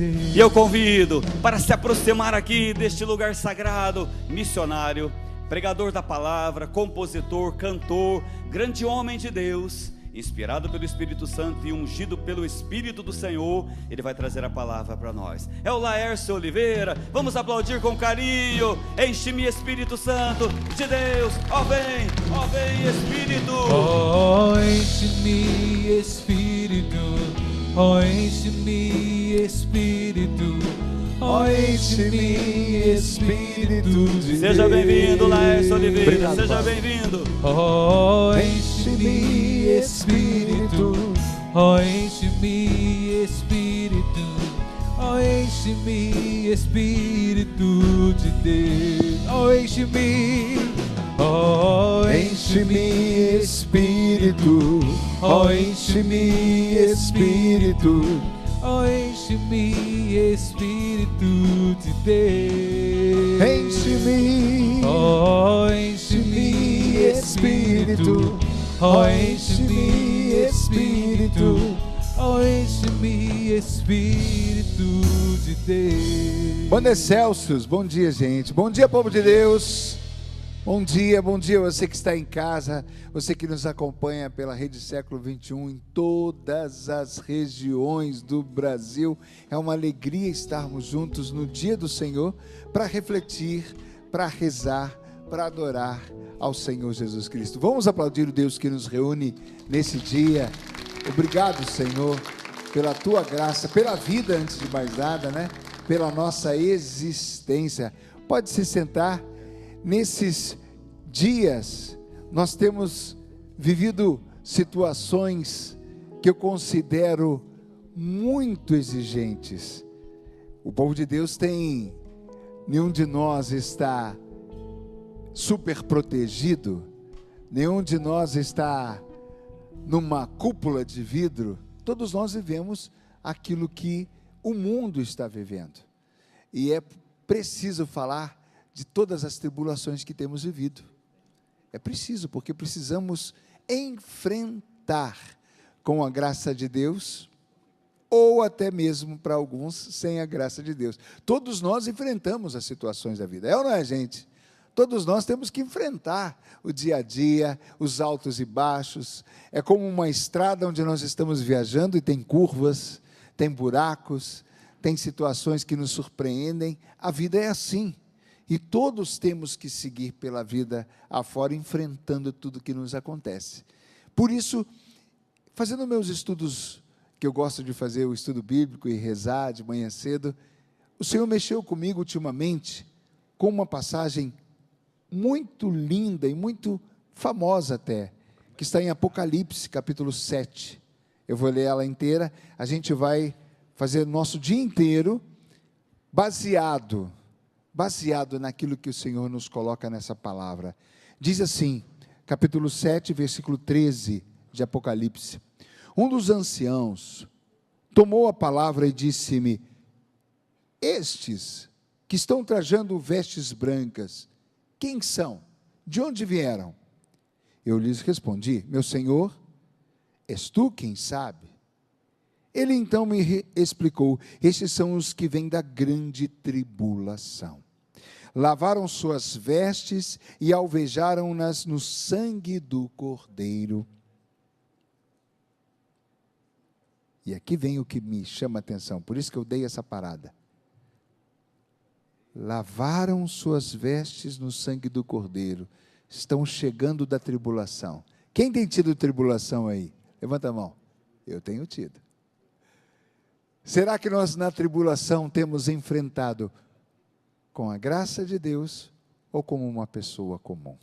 E eu convido para se aproximar aqui deste lugar sagrado, missionário, pregador da palavra, compositor, cantor, grande homem de Deus, inspirado pelo Espírito Santo e ungido pelo Espírito do Senhor. Ele vai trazer a palavra para nós. É o Laércio Oliveira. Vamos aplaudir com carinho. Enche-me, Espírito Santo de Deus. Ó vem Espírito. Oh, enche-me, Espírito. Oh, enche-me, Espírito. Oh, enche-me, Espírito de Seja Deus. bem-vindo, Laércio Oliveira. Obrigado, Seja Pai. bem-vindo. Oh, enche-me, Espírito. Oh, enche-me, Espírito. Oh, enche-me, Espírito de Deus. Oh, enche-me. Oh, enche-me, Espírito. Oh, enche-me, Espírito. Oh, enche-me, Espírito de Deus. Enche-me, Oh, enche-me, Espírito. Oh, enche-me, Espírito. Oh, enche-me, Espírito de Deus. Bom dia, Celsius, bom dia, gente. Bom dia, povo de Deus. Bom dia você que está em casa, você que nos acompanha pela Rede Século 21 em todas as regiões do Brasil. É uma alegria estarmos juntos no dia do Senhor para refletir, para rezar, para adorar ao Senhor Jesus Cristo. Vamos aplaudir o Deus que nos reúne nesse dia. Obrigado, Senhor, pela tua graça, pela vida antes de mais nada, né? Pela nossa existência. Pode se sentar. Nesses dias, nós temos vivido situações que eu considero muito exigentes. O povo de Deus nenhum de nós está super protegido, nenhum de nós está numa cúpula de vidro. Todos nós vivemos aquilo que o mundo está vivendo. E é preciso falar de todas as tribulações que temos vivido. É preciso, porque precisamos enfrentar com a graça de Deus, ou até mesmo para alguns sem a graça de Deus. Todos nós enfrentamos as situações da vida, é ou não é, gente? Todos nós temos que enfrentar o dia a dia, os altos e baixos. É como uma estrada onde nós estamos viajando e tem curvas, tem buracos, tem situações que nos surpreendem. A vida é assim. E todos temos que seguir pela vida afora, enfrentando tudo que nos acontece. Por isso, fazendo meus estudos, que eu gosto de fazer, o estudo bíblico e rezar de manhã cedo, o Senhor mexeu comigo ultimamente com uma passagem muito linda e muito famosa até, que está em Apocalipse, capítulo 7. Eu vou ler ela inteira. A gente vai fazer nosso dia inteiro baseado naquilo que o Senhor nos coloca nessa palavra. Diz assim, capítulo 7, versículo 13 de Apocalipse: um dos anciãos tomou a palavra e disse-me: estes que estão trajando vestes brancas, quem são? De onde vieram? Eu lhes respondi: meu Senhor, és tu quem sabe? Ele então me explicou: estes são os que vêm da grande tribulação. Lavaram suas vestes e alvejaram-nas no sangue do Cordeiro. E aqui vem o que me chama a atenção, por isso que eu dei essa parada. Lavaram suas vestes no sangue do Cordeiro. Estão chegando da tribulação. Quem tem tido tribulação aí? Levanta a mão. Eu tenho tido. Será que nós na tribulação temos enfrentado com a graça de Deus ou como uma pessoa comum?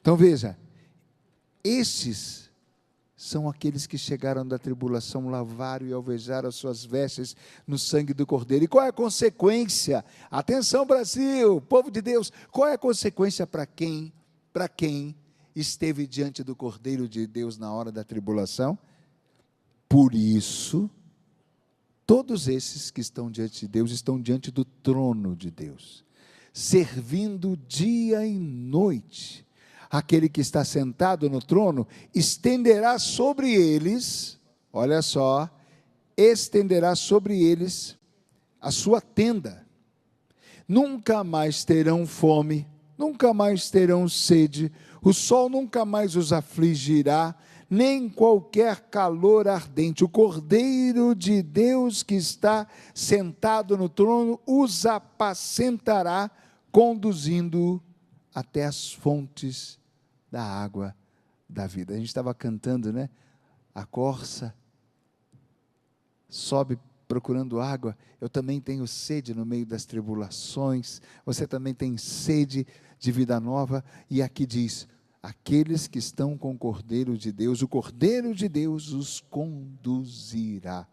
Então veja, estes são aqueles que chegaram da tribulação, lavaram e alvejaram as suas vestes no sangue do Cordeiro. E qual é a consequência? Atenção, Brasil, povo de Deus, qual é a consequência para quem esteve diante do Cordeiro de Deus na hora da tribulação? Por isso, todos esses que estão diante de Deus, estão diante do trono de Deus, servindo dia e noite. Aquele que está sentado no trono estenderá sobre eles, olha só, estenderá sobre eles a sua tenda. Nunca mais terão fome, nunca mais terão sede, o sol nunca mais os afligirá, nem qualquer calor ardente. O Cordeiro de Deus que está sentado no trono os apacentará, conduzindo até as fontes da água da vida. A gente estava cantando, né? A corça sobe procurando água. Eu também tenho sede no meio das tribulações. Você também tem sede de vida nova. E aqui diz: aqueles que estão com o Cordeiro de Deus, o Cordeiro de Deus os conduzirá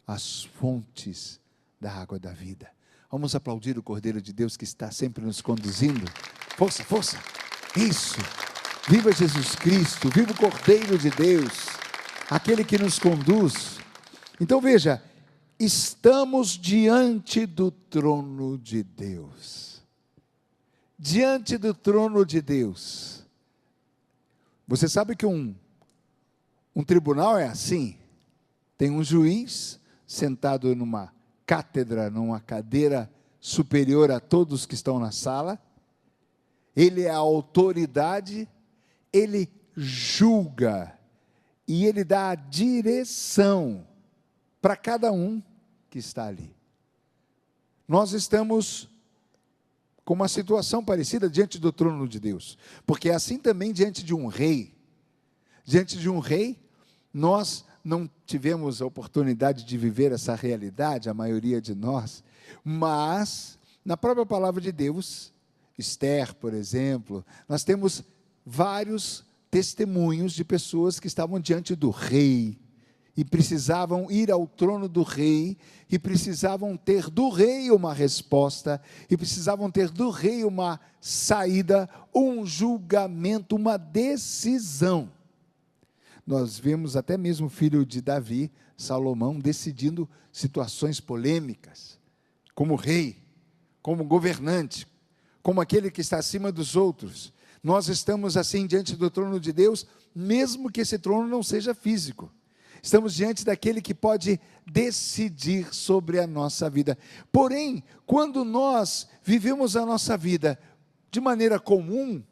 às fontes da água da vida. Vamos aplaudir o Cordeiro de Deus que está sempre nos conduzindo. Força, força. Isso. Viva Jesus Cristo, viva o Cordeiro de Deus, aquele que nos conduz. Então veja, estamos diante do trono de Deus. Diante do trono de Deus. Você sabe que um tribunal é assim. Tem um juiz sentado numa cátedra, numa cadeira superior a todos que estão na sala. Ele é a autoridade, ele julga e ele dá a direção para cada um que está ali. Nós estamos com uma situação parecida diante do trono de Deus, porque é assim também diante de um rei. Diante de um rei, nós não tivemos a oportunidade de viver essa realidade, a maioria de nós, mas na própria palavra de Deus, Esther, por exemplo, nós temos vários testemunhos de pessoas que estavam diante do rei, e precisavam ir ao trono do rei, e precisavam ter do rei uma resposta, e precisavam ter do rei uma saída, um julgamento, uma decisão. Nós vemos até mesmo o filho de Davi, Salomão, decidindo situações polêmicas, como rei, como governante, como aquele que está acima dos outros. Nós estamos assim diante do trono de Deus, mesmo que esse trono não seja físico. Estamos diante daquele que pode decidir sobre a nossa vida. Porém, quando nós vivemos a nossa vida de maneira comum,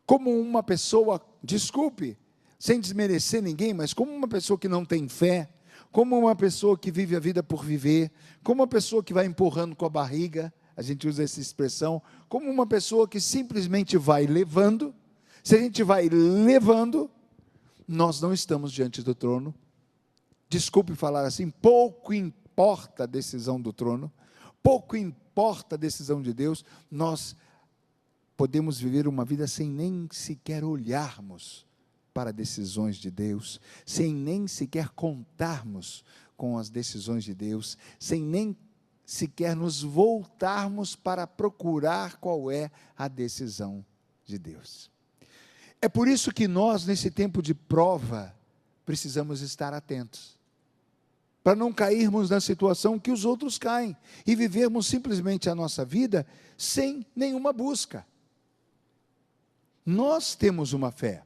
como uma pessoa, desculpe, sem desmerecer ninguém, mas como uma pessoa que não tem fé, como uma pessoa que vive a vida por viver, como uma pessoa que vai empurrando com a barriga, a gente usa essa expressão, como uma pessoa que simplesmente vai levando. Se a gente vai levando, nós não estamos diante do trono. Desculpe falar assim, pouco importa a decisão do trono, pouco importa a decisão de Deus. Nós podemos viver uma vida sem nem sequer olharmos para decisões de Deus, sem nem sequer contarmos com as decisões de Deus, sem nem sequer nos voltarmos para procurar qual é a decisão de Deus. É por isso que nós, nesse tempo de prova, precisamos estar atentos, para não cairmos na situação que os outros caem, e vivermos simplesmente a nossa vida sem nenhuma busca. Nós temos uma fé,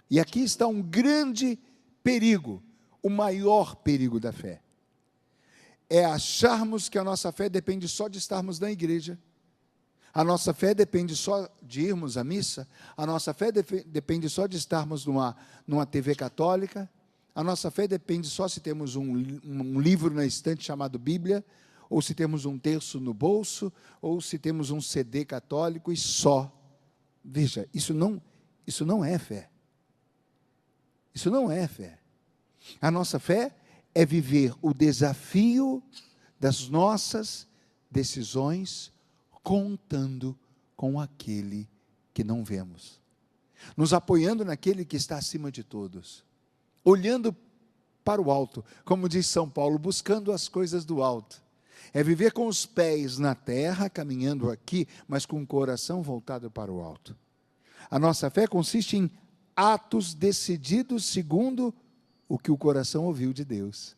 e aqui está um grande perigo, o maior perigo da fé. É acharmos que a nossa fé depende só de estarmos na igreja, a nossa fé depende só de irmos à missa, a nossa fé depende só de estarmos numa TV católica, a nossa fé depende só se temos um livro na estante chamado Bíblia, ou se temos um terço no bolso, ou se temos um CD católico e só. Veja, isso não é fé. Isso não é fé. A nossa fé é viver o desafio das nossas decisões, contando com aquele que não vemos, nos apoiando naquele que está acima de todos, olhando para o alto, como diz São Paulo, buscando as coisas do alto. É viver com os pés na terra, caminhando aqui, mas com o coração voltado para o alto. A nossa fé consiste em atos decididos segundo o que o coração ouviu de Deus.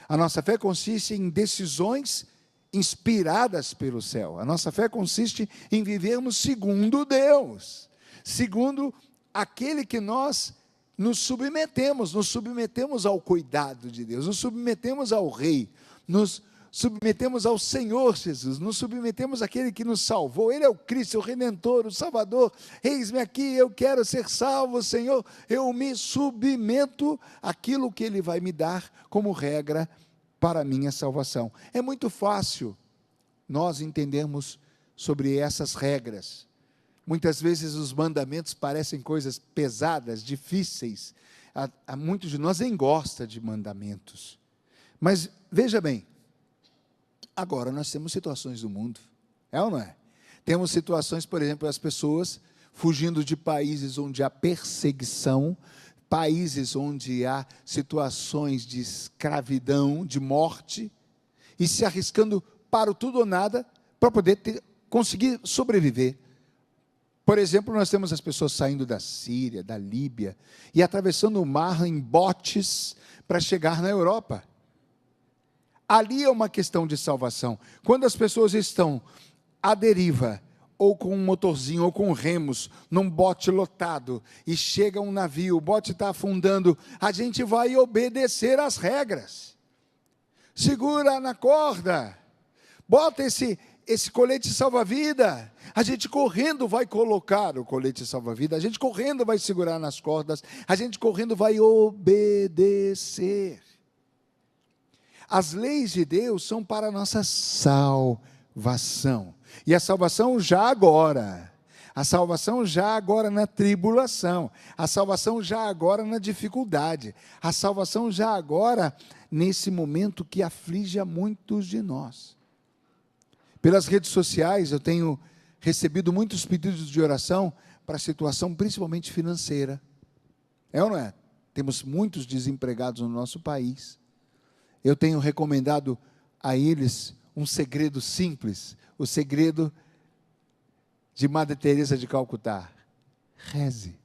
A nossa fé consiste em decisões inspiradas pelo céu. A nossa fé consiste em vivermos segundo Deus, segundo aquele que nós nos submetemos ao cuidado de Deus, nos submetemos ao Rei, nos submetemos ao Senhor Jesus, nos submetemos àquele que nos salvou. Ele é o Cristo, o Redentor, o Salvador. Eis-me aqui, eu quero ser salvo, Senhor. Eu me submeto àquilo que Ele vai me dar como regra para a minha salvação. É muito fácil nós entendermos sobre essas regras. Muitas vezes os mandamentos parecem coisas pesadas, difíceis. Muitos de nós nem gostam de mandamentos. Mas veja bem, agora nós temos situações do mundo, é ou não é? Temos situações, por exemplo, as pessoas fugindo de países onde há perseguição, países onde há situações de escravidão, de morte, e se arriscando para o tudo ou nada, para poder conseguir sobreviver. Por exemplo, nós temos as pessoas saindo da Síria, da Líbia, e atravessando o mar em botes para chegar na Europa. Ali é uma questão de salvação. Quando as pessoas estão à deriva, ou com um motorzinho, ou com remos, num bote lotado, e chega um navio, o bote está afundando, a gente vai obedecer às regras. Segura na corda, bota esse colete salva-vida. A gente correndo vai colocar o colete salva-vida, a gente correndo vai segurar nas cordas, a gente correndo vai obedecer. As leis de Deus são para a nossa salvação. E a salvação já agora. A salvação já agora na tribulação. A salvação já agora na dificuldade. A salvação já agora nesse momento que aflige a muitos de nós. Pelas redes sociais eu tenho recebido muitos pedidos de oração para a situação principalmente financeira. É ou não é? Temos muitos desempregados no nosso país. Eu tenho recomendado a eles um segredo simples, o segredo de Madre Teresa de Calcutá. Reze.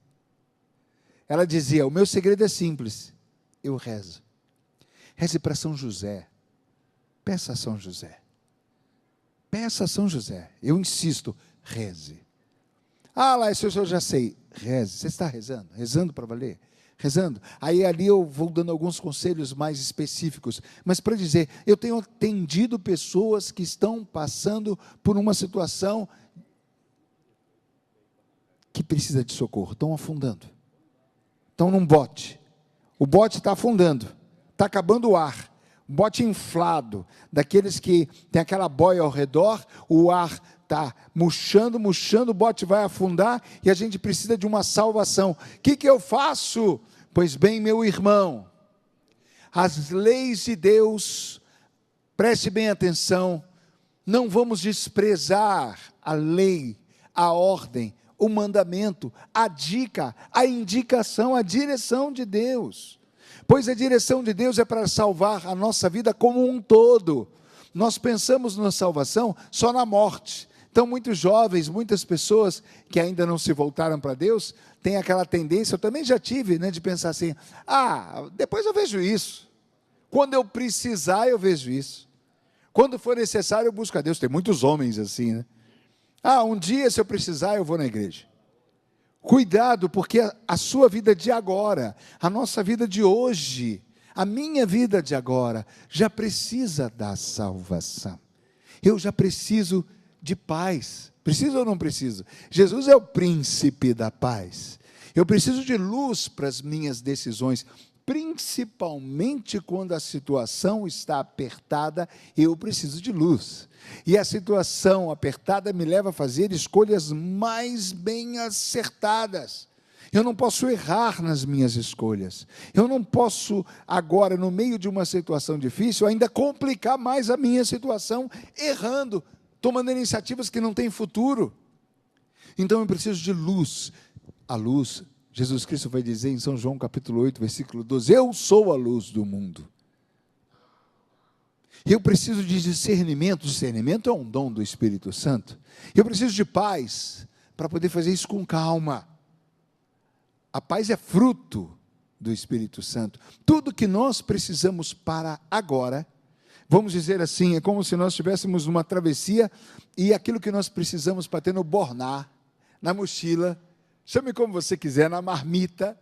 Ela dizia, o meu segredo é simples, eu rezo. Reze para São José. Peça a São José. Peça a São José. Eu insisto, reze. Ah, lá, isso eu já sei. Reze. Você está rezando? Rezando para valer? Rezando. Aí ali eu vou dando alguns conselhos mais específicos. Mas para dizer, eu tenho atendido pessoas que estão passando por uma situação que precisa de socorro. Estão afundando. Estão num bote. O bote está afundando. Está acabando o ar. Um bote inflado, daqueles que tem aquela boia ao redor, o ar está murchando, o bote vai afundar e a gente precisa de uma salvação. O que eu faço? Pois bem, meu irmão, as leis de Deus, preste bem atenção, não vamos desprezar a lei, a ordem, o mandamento, a dica, a indicação, a direção de Deus. Pois a direção de Deus é para salvar a nossa vida como um todo. Nós pensamos na salvação só na morte. Então, muitos jovens, muitas pessoas que ainda não se voltaram para Deus, têm aquela tendência, eu também já tive, de pensar assim, depois eu vejo isso. Quando eu precisar, eu vejo isso. Quando for necessário, eu busco a Deus. Tem muitos homens assim, um dia, se eu precisar, eu vou na igreja. Cuidado, porque a sua vida de agora, a nossa vida de hoje, a minha vida de agora, já precisa da salvação. Eu já preciso de paz. Preciso ou não preciso? Jesus é o príncipe da paz. Eu preciso de luz para as minhas decisões, principalmente quando a situação está apertada, eu preciso de luz. E a situação apertada me leva a fazer escolhas mais bem acertadas. Eu não posso errar nas minhas escolhas. Eu não posso agora, no meio de uma situação difícil, ainda complicar mais a minha situação, errando, tomando iniciativas que não têm futuro. Então eu preciso de luz. A luz, Jesus Cristo vai dizer em São João capítulo 8, versículo 12, eu sou a luz do mundo. Eu preciso de discernimento. Discernimento é um dom do Espírito Santo. Eu preciso de paz para poder fazer isso com calma. A paz é fruto do Espírito Santo. Tudo que nós precisamos para agora, vamos dizer assim, é como se nós estivéssemos numa travessia e aquilo que nós precisamos para ter no borná, na mochila, chame como você quiser, na marmita,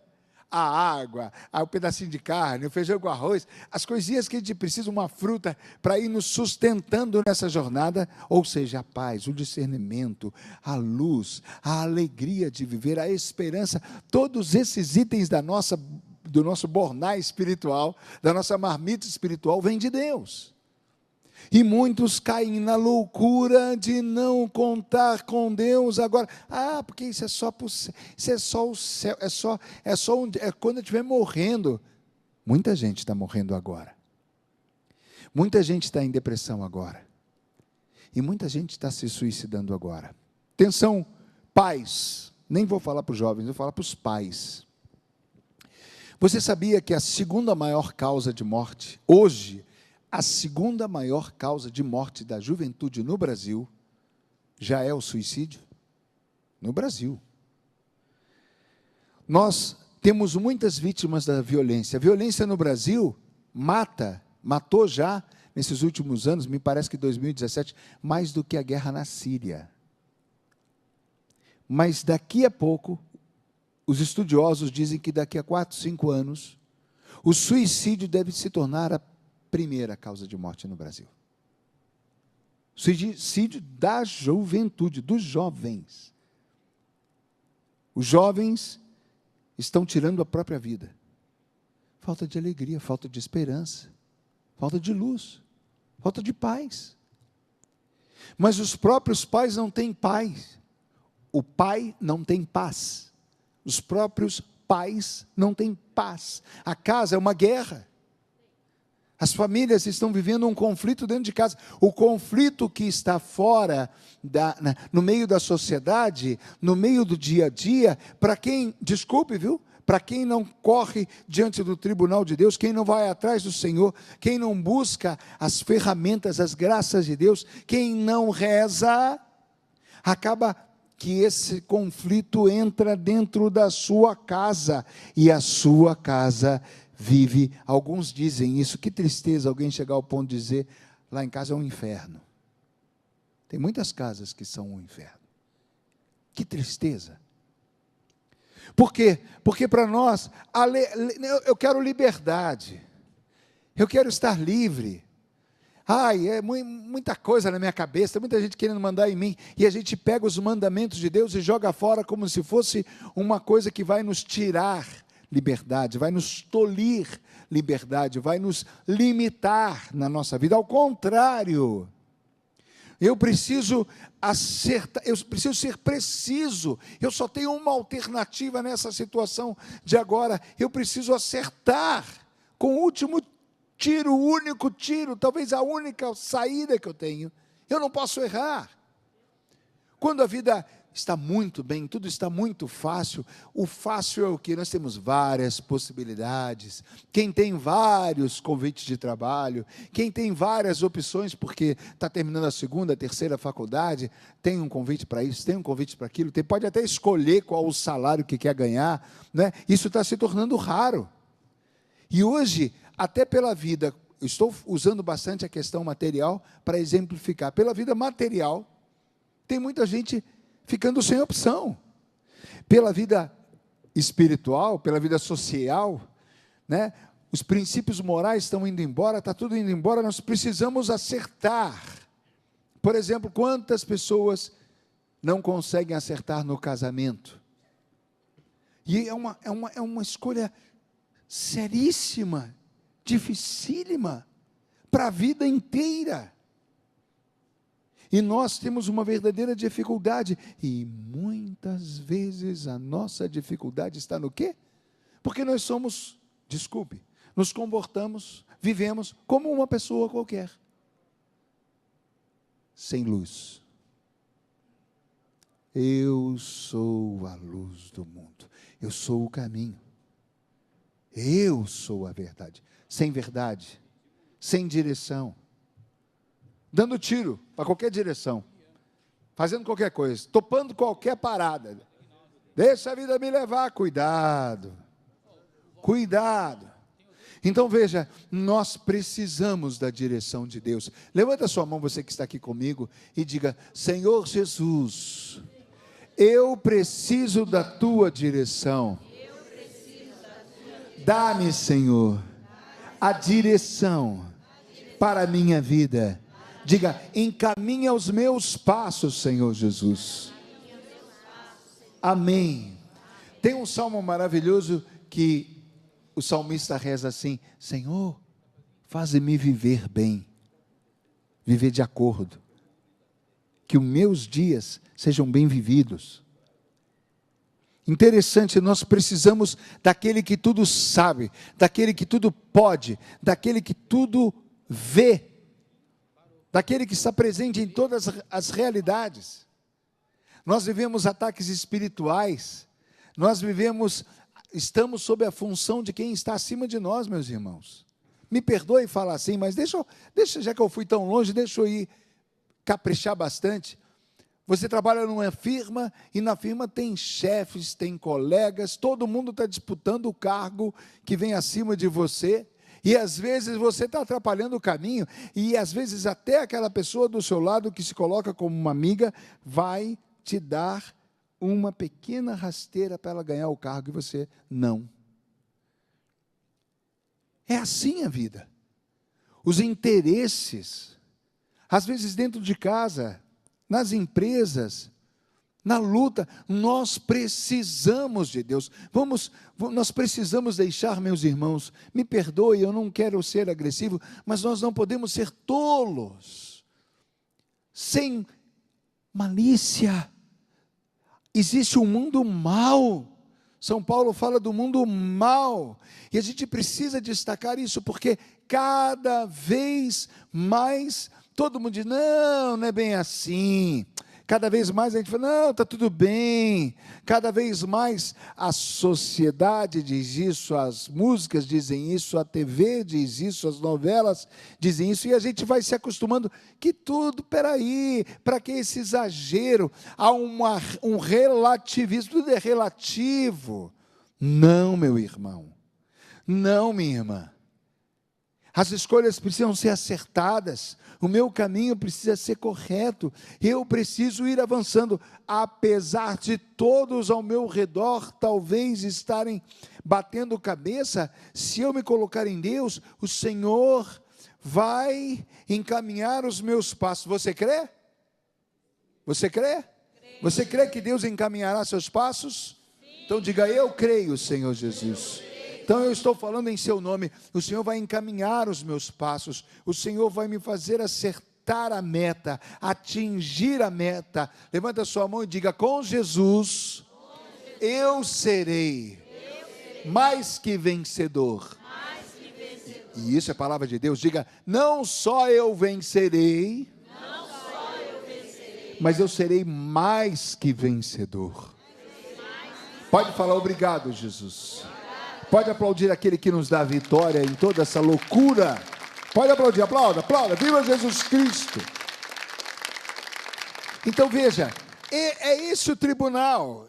a água, o pedacinho de carne, o feijão com arroz, as coisinhas que a gente precisa, uma fruta, para ir nos sustentando nessa jornada, ou seja, a paz, o discernimento, a luz, a alegria de viver, a esperança, todos esses itens do nosso bornai espiritual, da nossa marmita espiritual, vêm de Deus. E muitos caem na loucura de não contar com Deus agora. Porque isso é só o céu, é quando eu estiver morrendo. Muita gente está morrendo agora. Muita gente está em depressão agora. E muita gente está se suicidando agora. Atenção, pais. Nem vou falar para os jovens, vou falar para os pais. Você sabia que a segunda maior causa de morte, hoje, a segunda maior causa de morte da juventude no Brasil, já é o suicídio? No Brasil. Nós temos muitas vítimas da violência. A violência no Brasil matou já, nesses últimos anos, me parece que 2017, mais do que a guerra na Síria. Mas daqui a pouco, os estudiosos dizem que daqui a 4, 5 anos, o suicídio deve se tornar a primeira causa de morte no Brasil. Suicídio da juventude, dos jovens. Os jovens estão tirando a própria vida. Falta de alegria, falta de esperança, falta de luz, falta de paz. Mas os próprios pais não têm paz. O pai não tem paz. Os próprios pais não têm paz. A casa é uma guerra. As famílias estão vivendo um conflito dentro de casa. O conflito que está fora, no meio da sociedade, no meio do dia a dia, para quem, para quem não corre diante do tribunal de Deus, quem não vai atrás do Senhor, quem não busca as ferramentas, as graças de Deus, quem não reza, acaba que esse conflito entra dentro da sua casa, e a sua casa vive, alguns dizem isso, que tristeza alguém chegar ao ponto de dizer, lá em casa é um inferno. Tem muitas casas que são um inferno. Que tristeza. Por quê? Porque para nós, eu quero liberdade, eu quero estar livre. É muita coisa na minha cabeça, tem muita gente querendo mandar em mim, e a gente pega os mandamentos de Deus e joga fora como se fosse uma coisa que vai nos tirar liberdade, vai nos tolir liberdade, vai nos limitar na nossa vida. Ao contrário, eu preciso acertar, eu preciso ser preciso, eu só tenho uma alternativa nessa situação de agora, eu preciso acertar com o último tiro, o único tiro, talvez a única saída que eu tenho. Eu não posso errar. Quando a vida está muito bem, tudo está muito fácil, o fácil é o que? Nós temos várias possibilidades. Quem tem vários convites de trabalho, quem tem várias opções, porque está terminando a segunda, a terceira faculdade, tem um convite para isso, tem um convite para aquilo, pode até escolher qual o salário que quer ganhar, né? Isso está se tornando raro. E hoje, até pela vida, estou usando bastante a questão material para exemplificar, pela vida material, tem muita gente ficando sem opção. Pela vida espiritual, pela vida social, né? Os princípios morais estão indo embora, está tudo indo embora, nós precisamos acertar. Por exemplo, quantas pessoas não conseguem acertar no casamento? E é uma escolha seríssima, dificílima, para a vida inteira. E nós temos uma verdadeira dificuldade, e muitas vezes a nossa dificuldade está no quê? Porque nós somos, nos comportamos, vivemos como uma pessoa qualquer, sem luz. Eu sou a luz do mundo, eu sou o caminho, eu sou a verdade, sem direção, dando tiro para qualquer direção, fazendo qualquer coisa, topando qualquer parada, deixa a vida me levar, cuidado, então veja, nós precisamos da direção de Deus. Levanta a sua mão, você que está aqui comigo, e diga: Senhor Jesus, eu preciso da tua direção, Dá-me, Senhor, a direção para a minha vida. Diga, encaminha os meus passos, Senhor Jesus. Amém. Tem um salmo maravilhoso que o salmista reza assim: Senhor, faze-me viver bem, viver de acordo, que os meus dias sejam bem vividos. Interessante, nós precisamos daquele que tudo sabe, daquele que tudo pode, daquele que tudo vê, daquele que está presente em todas as realidades. Nós vivemos ataques espirituais, estamos sob a função de quem está acima de nós, meus irmãos. Me perdoe falar assim, mas deixa, já que eu fui tão longe, deixa eu ir caprichar bastante. Você trabalha numa firma, e na firma tem chefes, tem colegas, todo mundo está disputando o cargo que vem acima de você, e às vezes você está atrapalhando o caminho, e às vezes até aquela pessoa do seu lado, que se coloca como uma amiga, vai te dar uma pequena rasteira para ela ganhar o cargo, e você não. É assim a vida. Os interesses, às vezes dentro de casa, nas empresas, na luta, nós precisamos de Deus. Nós precisamos deixar, meus irmãos, me perdoe, eu não quero ser agressivo, mas nós não podemos ser tolos, sem malícia. Existe um mundo mau. São Paulo fala do mundo mau, e a gente precisa destacar isso, porque cada vez mais todo mundo diz, não é bem assim. Cada vez mais a gente fala, não, está tudo bem. Cada vez mais a sociedade diz isso, as músicas dizem isso, a TV diz isso, as novelas dizem isso, e a gente vai se acostumando que tudo, peraí, para que esse exagero? Há um relativismo, tudo é relativo. Não, meu irmão, não, minha irmã. As escolhas precisam ser acertadas, o meu caminho precisa ser correto, eu preciso ir avançando, apesar de todos ao meu redor talvez estarem batendo cabeça. Se eu me colocar em Deus, o Senhor vai encaminhar os meus passos. Você crê? Você crê? Você crê que Deus encaminhará seus passos? Sim. Então diga, eu creio, Senhor Jesus. Então eu estou falando em seu nome, o Senhor vai encaminhar os meus passos, o Senhor vai me fazer acertar a meta, atingir a meta. Levanta a sua mão e diga, com Jesus, eu serei mais que vencedor. E isso é palavra de Deus. Diga, não só eu vencerei, mas eu serei mais que vencedor. Pode falar obrigado, Jesus. Pode aplaudir aquele que nos dá a vitória em toda essa loucura. Pode aplaudir, aplauda, viva Jesus Cristo. Então veja, é esse o tribunal,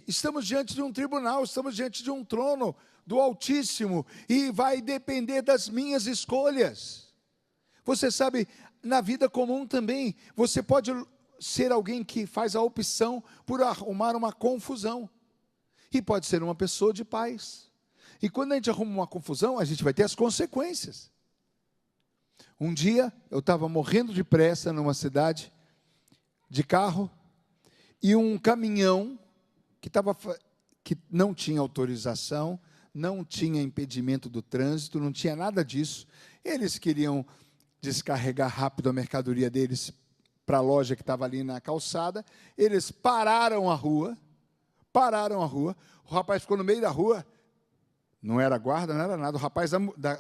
estamos diante de um tribunal, estamos diante de um trono do Altíssimo, e vai depender das minhas escolhas. Você sabe, na vida comum também, você pode ser alguém que faz a opção por arrumar uma confusão, e pode ser uma pessoa de paz, e quando a gente arruma uma confusão, a gente vai ter as consequências. Um dia, eu estava morrendo de pressa numa cidade, de carro, e um caminhão, que não tinha autorização, não tinha impedimento do trânsito, não tinha nada disso, eles queriam descarregar rápido a mercadoria deles, para a loja que estava ali na calçada, eles pararam a rua, o rapaz ficou no meio da rua, não era guarda, não era nada, o rapaz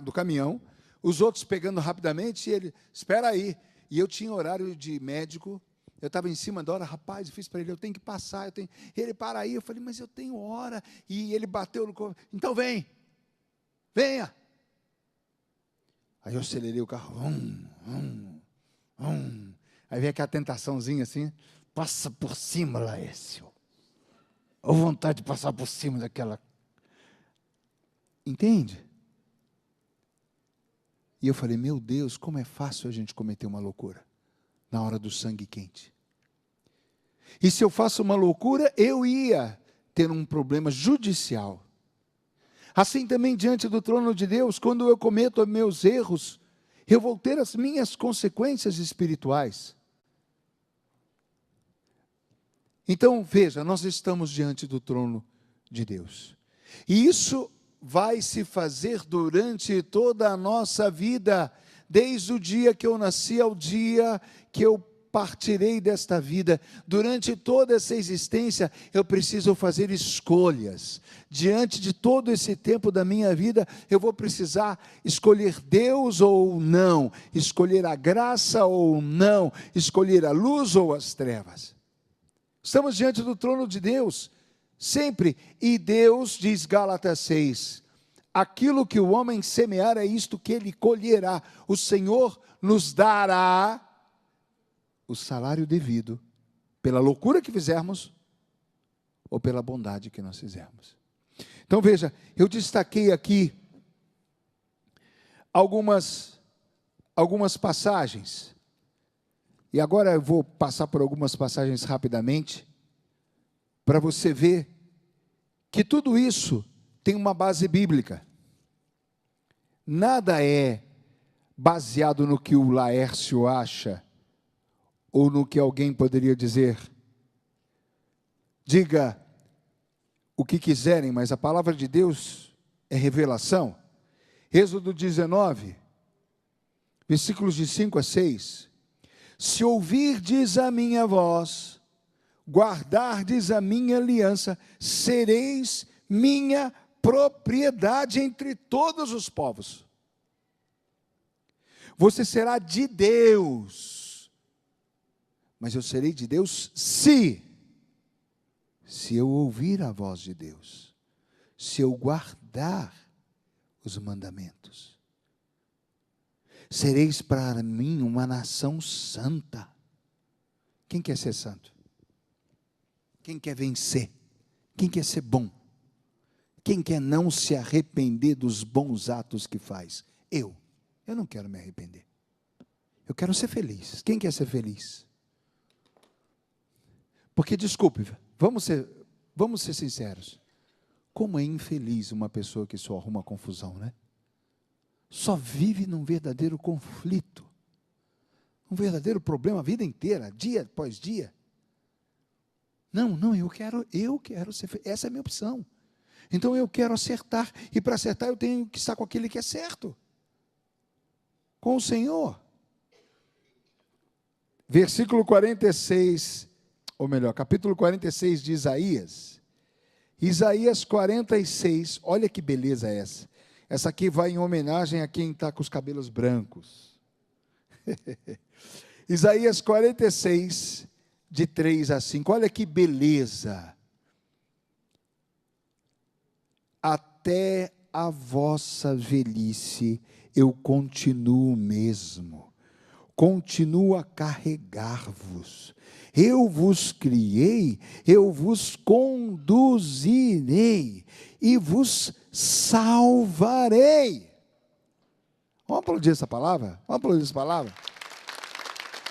do caminhão, os outros pegando rapidamente, e ele, espera aí, e eu tinha horário de médico, eu estava em cima da hora, rapaz, eu fiz para ele, eu tenho que passar, ele para aí, eu falei, mas eu tenho hora, e ele bateu no corpo, então venha, aí eu acelerei o carro, aí vem aquela tentaçãozinha assim, passa por cima, Laércio, ou vontade de passar por cima daquela, entende? E eu falei, meu Deus, como é fácil a gente cometer uma loucura, na hora do sangue quente. E se eu faço uma loucura, eu ia ter um problema judicial. Assim também diante do trono de Deus, quando eu cometo meus erros, eu vou ter as minhas consequências espirituais. Então, veja, nós estamos diante do trono de Deus. E isso vai se fazer durante toda a nossa vida, desde o dia que eu nasci ao dia que eu partirei desta vida. Durante toda essa existência, eu preciso fazer escolhas. Diante de todo esse tempo da minha vida, eu vou precisar escolher Deus ou não, escolher a graça ou não, escolher a luz ou as trevas. Estamos diante do trono de Deus, sempre, e Deus, diz Gálatas 6, aquilo que o homem semear é isto que ele colherá. O Senhor nos dará o salário devido, pela loucura que fizermos, ou pela bondade que nós fizermos. Então veja, eu destaquei aqui algumas passagens, e agora eu vou passar por algumas passagens rapidamente, para você ver que tudo isso tem uma base bíblica. Nada é baseado no que o Laércio acha, ou no que alguém poderia dizer. Diga o que quiserem, mas a palavra de Deus é revelação. Êxodo 19, versículos de 5 a 6. Se ouvirdes a minha voz, guardardes a minha aliança, sereis minha propriedade entre todos os povos. Você será de Deus, mas eu serei de Deus se eu ouvir a voz de Deus, se eu guardar os mandamentos. Sereis para mim uma nação santa. Quem quer ser santo? Quem quer vencer? Quem quer ser bom? Quem quer não se arrepender dos bons atos que faz? Eu não quero me arrepender. Eu quero ser feliz. Quem quer ser feliz? Porque, desculpe, vamos ser sinceros. Como é infeliz uma pessoa que só arruma confusão, né? Só vive num verdadeiro conflito, um verdadeiro problema a vida inteira, dia após dia. Não, eu quero ser feliz. Essa é a minha opção. Então eu quero acertar, e para acertar eu tenho que estar com aquele que é certo, com o Senhor. Versículo 46, ou melhor, capítulo 46 de Isaías. Isaías 46, olha que beleza essa. Essa aqui vai em homenagem a quem está com os cabelos brancos. Isaías 46, de 3 a 5, olha que beleza. Até a vossa velhice eu continuo mesmo, continuo a carregar-vos. Eu vos criei, eu vos conduzirei e vos salvarei. Vamos aplaudir essa palavra? Vamos aplaudir essa palavra?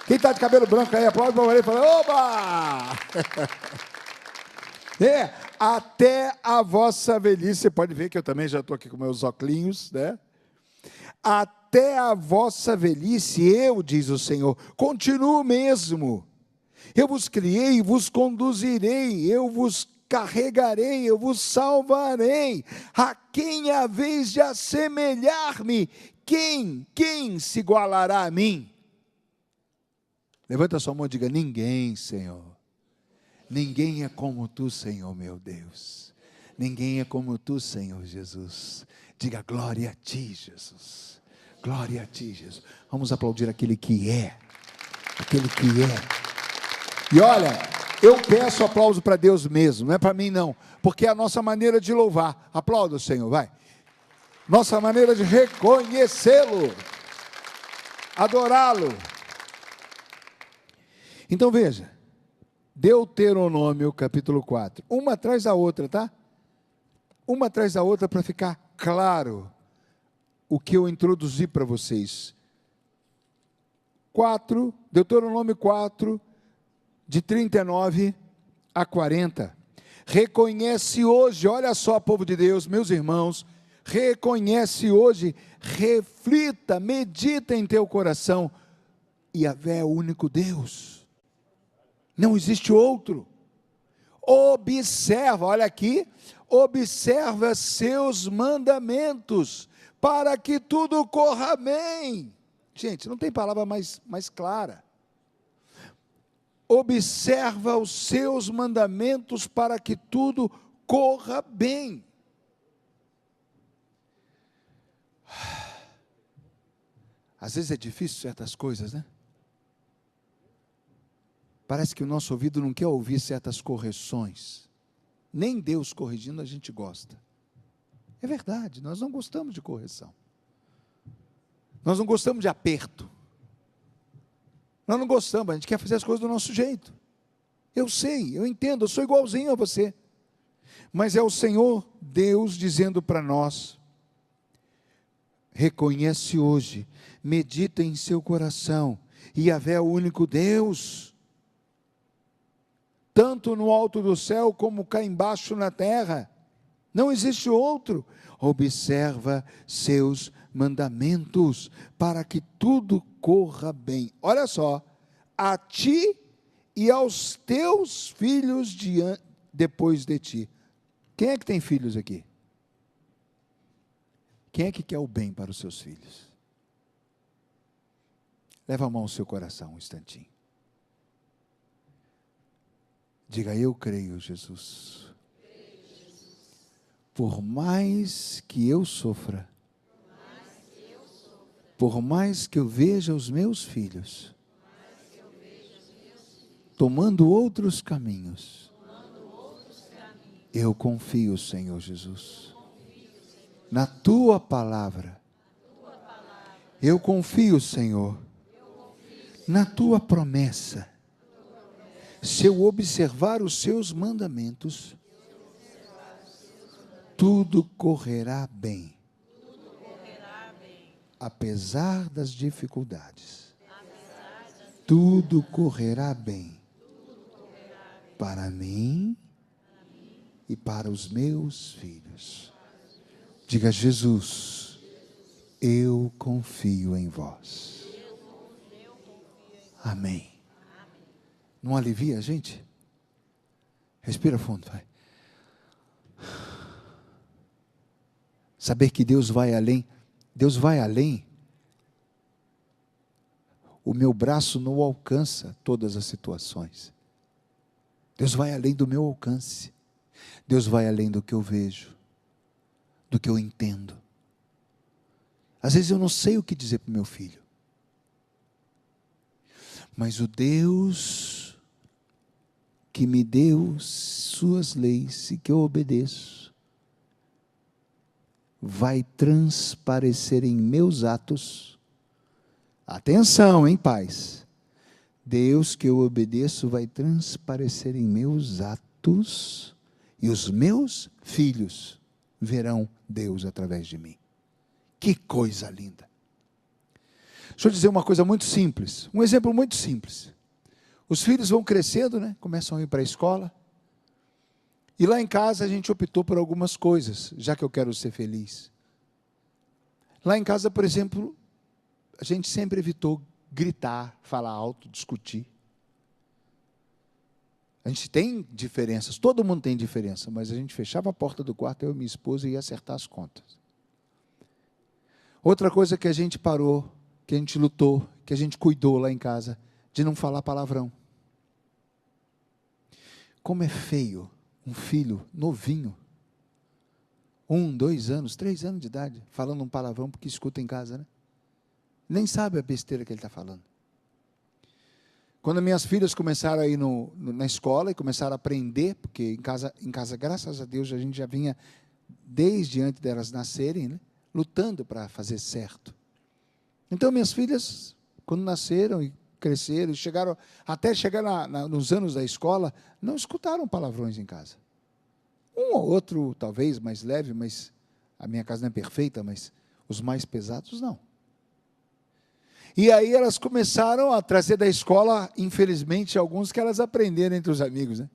Quem está de cabelo branco aí, aplaude para o e fala, oba! Até a vossa velhice, você pode ver que eu também já estou aqui com meus óculos, né? Até a vossa velhice, eu, diz o Senhor, continuo mesmo. Eu vos criei, vos conduzirei, eu vos carregarei, eu vos salvarei. A quem a vez de assemelhar-me? Quem se igualará a mim? Levanta a sua mão e diga, ninguém, Senhor. Ninguém é como tu, Senhor, meu Deus. Ninguém é como tu, Senhor Jesus. Diga glória a ti, Jesus. Glória a ti, Jesus. Vamos aplaudir aquele que é. Aquele que é. E olha, eu peço aplauso para Deus mesmo, não é para mim não, porque é a nossa maneira de louvar. Aplauda o Senhor, vai. Nossa maneira de reconhecê-lo, adorá-lo. Então veja, Deuteronômio capítulo 4, uma atrás da outra, tá? Uma atrás da outra para ficar claro o que eu introduzi para vocês. Deuteronômio 4, de 39 a 40. Reconhece hoje, olha só, povo de Deus, meus irmãos, reconhece hoje, reflita, medita em teu coração, Yahvé é o único Deus, não existe outro. Observa, olha aqui, observa seus mandamentos, para que tudo corra bem. Gente, não tem palavra mais clara. Observa os seus mandamentos para que tudo corra bem. Às vezes é difícil certas coisas, né? Parece que o nosso ouvido não quer ouvir certas correções. Nem Deus corrigindo a gente gosta. É verdade, nós não gostamos de correção. Nós não gostamos de aperto. Nós não gostamos, a gente quer fazer as coisas do nosso jeito. Eu sei, eu entendo, eu sou igualzinho a você. Mas é o Senhor Deus dizendo para nós: reconhece hoje, medita em seu coração, Yahvé é o único Deus, tanto no alto do céu como cá embaixo na terra, não existe outro. Observa seus mandamentos, para que tudo corra bem. Olha só, a ti e aos teus filhos depois de ti. Quem é que tem filhos aqui? Quem é que quer o bem para os seus filhos? Leva a mão ao seu coração um instantinho. Diga: eu creio, Jesus. Por mais que eu sofra, por mais que eu veja os meus filhos tomando outros caminhos, eu confio, Senhor Jesus, na tua palavra. Eu confio, Senhor, na tua promessa. Se eu observar os seus mandamentos, tudo correrá bem. Apesar das dificuldades, tudo correrá bem para mim e para os meus filhos. Diga: Jesus, eu confio em vós. Amém. Não alivia a gente? Respira fundo, vai. Saber que Deus vai além. Deus vai além. O meu braço não alcança todas as situações. Deus vai além do meu alcance. Deus vai além do que eu vejo, do que eu entendo. Às vezes eu não sei o que dizer para o meu filho. Mas o Deus que me deu suas leis e que eu obedeço, vai transparecer em meus atos. Atenção, hein, pais? Deus que eu obedeço vai transparecer em meus atos, e os meus filhos verão Deus através de mim. Que coisa linda! Deixa eu dizer uma coisa muito simples, um exemplo muito simples. Os filhos vão crescendo, né? Começam a ir para a escola. E lá em casa a gente optou por algumas coisas, já que eu quero ser feliz. Lá em casa, por exemplo, a gente sempre evitou gritar, falar alto, discutir. A gente tem diferenças, todo mundo tem diferença, mas a gente fechava a porta do quarto, eu e minha esposa, e ia acertar as contas. Outra coisa que a gente parou, que a gente lutou, que a gente cuidou lá em casa, de não falar palavrão. Como é feio um filho novinho, 1, 2 anos, 3 anos de idade, falando um palavrão porque escuta em casa, né? Nem sabe a besteira que ele está falando. Quando minhas filhas começaram a ir na escola e começaram a aprender, porque em casa, graças a Deus, a gente já vinha, desde antes delas nascerem, né, lutando para fazer certo. Então, minhas filhas, quando nasceram e cresceram, até chegar nos anos da escola, não escutaram palavrões em casa. Um ou outro, talvez, mais leve, mas a minha casa não é perfeita, mas os mais pesados, não. E aí elas começaram a trazer da escola, infelizmente, alguns que elas aprenderam entre os amigos, né?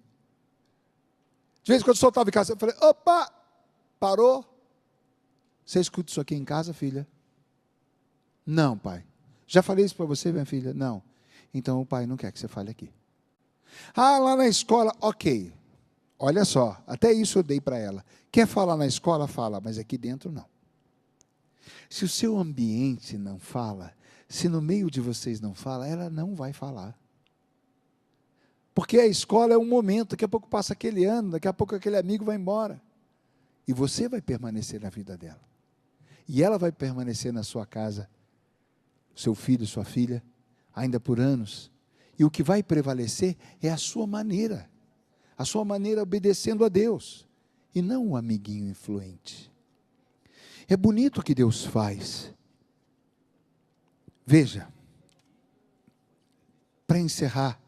De vez em quando eu soltava em casa, eu falei: opa, parou, Você escuta isso aqui em casa, filha? Não, pai. Já falei isso para você, minha filha? Não. Então o pai não quer que você fale aqui. Ah, lá na escola, ok. Olha só, até isso eu dei para ela. Quer falar na escola? Fala, mas aqui dentro não. Se o seu ambiente não fala, se no meio de vocês não fala, ela não vai falar. Porque a escola é um momento, daqui a pouco passa aquele ano, daqui a pouco aquele amigo vai embora. E você vai permanecer na vida dela. E ela vai permanecer na sua casa, seu filho, sua filha, ainda por anos. E o que vai prevalecer é a sua maneira obedecendo a Deus, e não o amiguinho influente. É bonito o que Deus faz. Veja, para encerrar,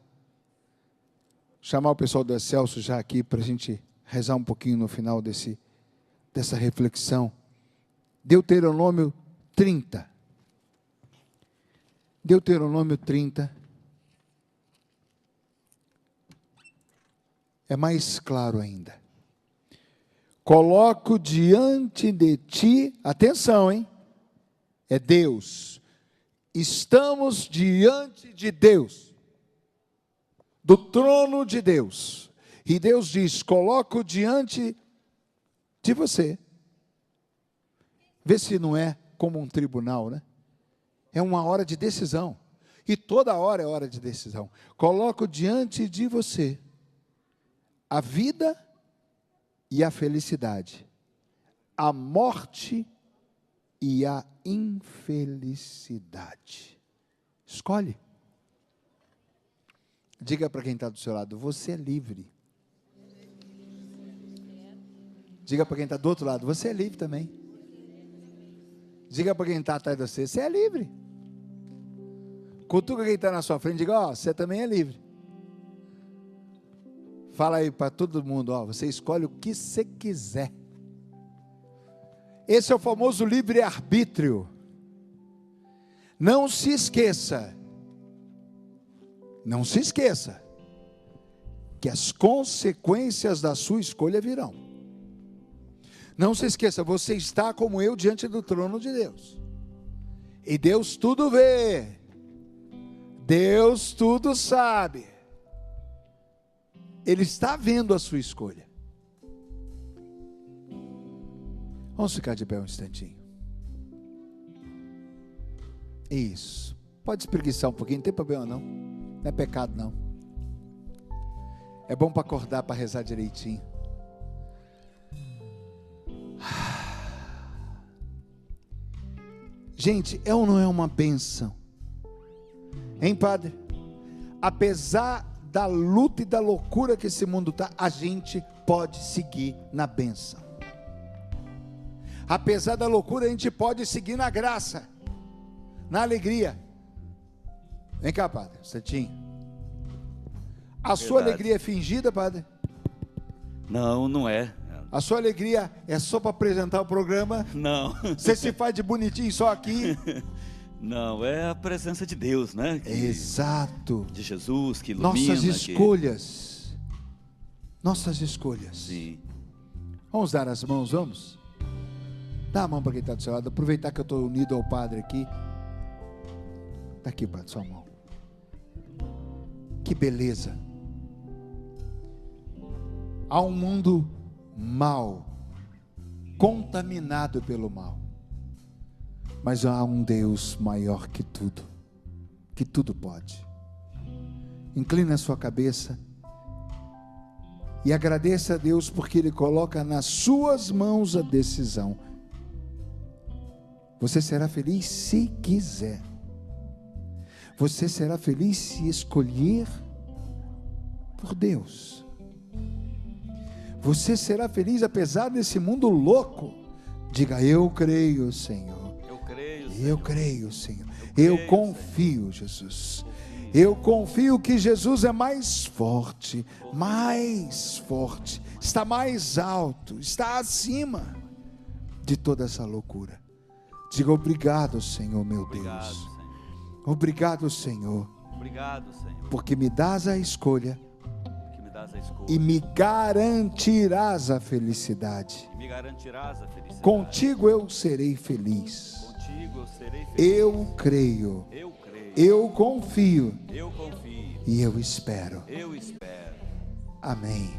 chamar o pessoal do Excelso já aqui, para a gente rezar um pouquinho no final dessa reflexão. Deuteronômio 30. Deuteronômio 30. É mais claro ainda. Coloco diante de ti, atenção, hein? É Deus. Estamos diante de Deus, do trono de Deus. E Deus diz: coloco diante de você. Vê se não é como um tribunal, né? É uma hora de decisão. E toda hora é hora de decisão. Coloco diante de você a vida e a felicidade, a morte e a infelicidade. Escolhe. Diga para quem está do seu lado: você é livre. Diga para quem está do outro lado: você é livre também. Diga para quem está atrás de você: você é livre. Cutuca quem está na sua frente, diga: ó, você também é livre. Fala aí para todo mundo: ó, você escolhe o que você quiser. Esse é o famoso livre-arbítrio. Não se esqueça que as consequências da sua escolha virão. Não se esqueça, você está como eu diante do trono de Deus. E Deus tudo vê. Deus tudo sabe. Ele está vendo a sua escolha. Vamos ficar de pé um instantinho. Isso. Pode espreguiçar um pouquinho, não tem problema não. Não é pecado não. É bom para acordar, para rezar direitinho. Gente, é ou não é uma bênção? Hein, padre? Apesar da luta e da loucura que esse mundo está, a gente pode seguir na bênção. Apesar da loucura, a gente pode seguir na graça, na alegria. Vem cá, padre, um instantinho. A sua alegria é fingida, padre? Não, não é. A sua alegria é só para apresentar o programa? Não. Você se faz de bonitinho só aqui? Não, é a presença de Deus, né? Exato. De Jesus que ilumina. Nossas escolhas. Nossas escolhas. Sim. Vamos dar as mãos, vamos? Dá a mão para quem está do seu lado. Aproveitar que eu estou unido ao Padre aqui. Está aqui, Padre, sua mão. Que beleza. Há um mundo mal, contaminado pelo mal. Mas há um Deus maior que tudo pode. Inclina a sua cabeça e agradeça a Deus porque Ele coloca nas suas mãos a decisão. Você será feliz se quiser. Você será feliz se escolher por Deus. Você será feliz apesar desse mundo louco. Diga: eu creio, Senhor. Eu creio, Senhor. Eu confio, Jesus. Eu confio que Jesus é mais forte, está mais alto, está acima de toda essa loucura. Diga: obrigado, Senhor, meu Deus. Obrigado, Senhor. Obrigado, Senhor. Porque me dás a escolha darás a escolha. E me garantirás a felicidade. E me garantirás a felicidade. Contigo eu serei feliz. Contigo eu serei feliz. Eu creio. Eu creio. Eu confio. Eu confio. E eu espero. Eu espero. Amém.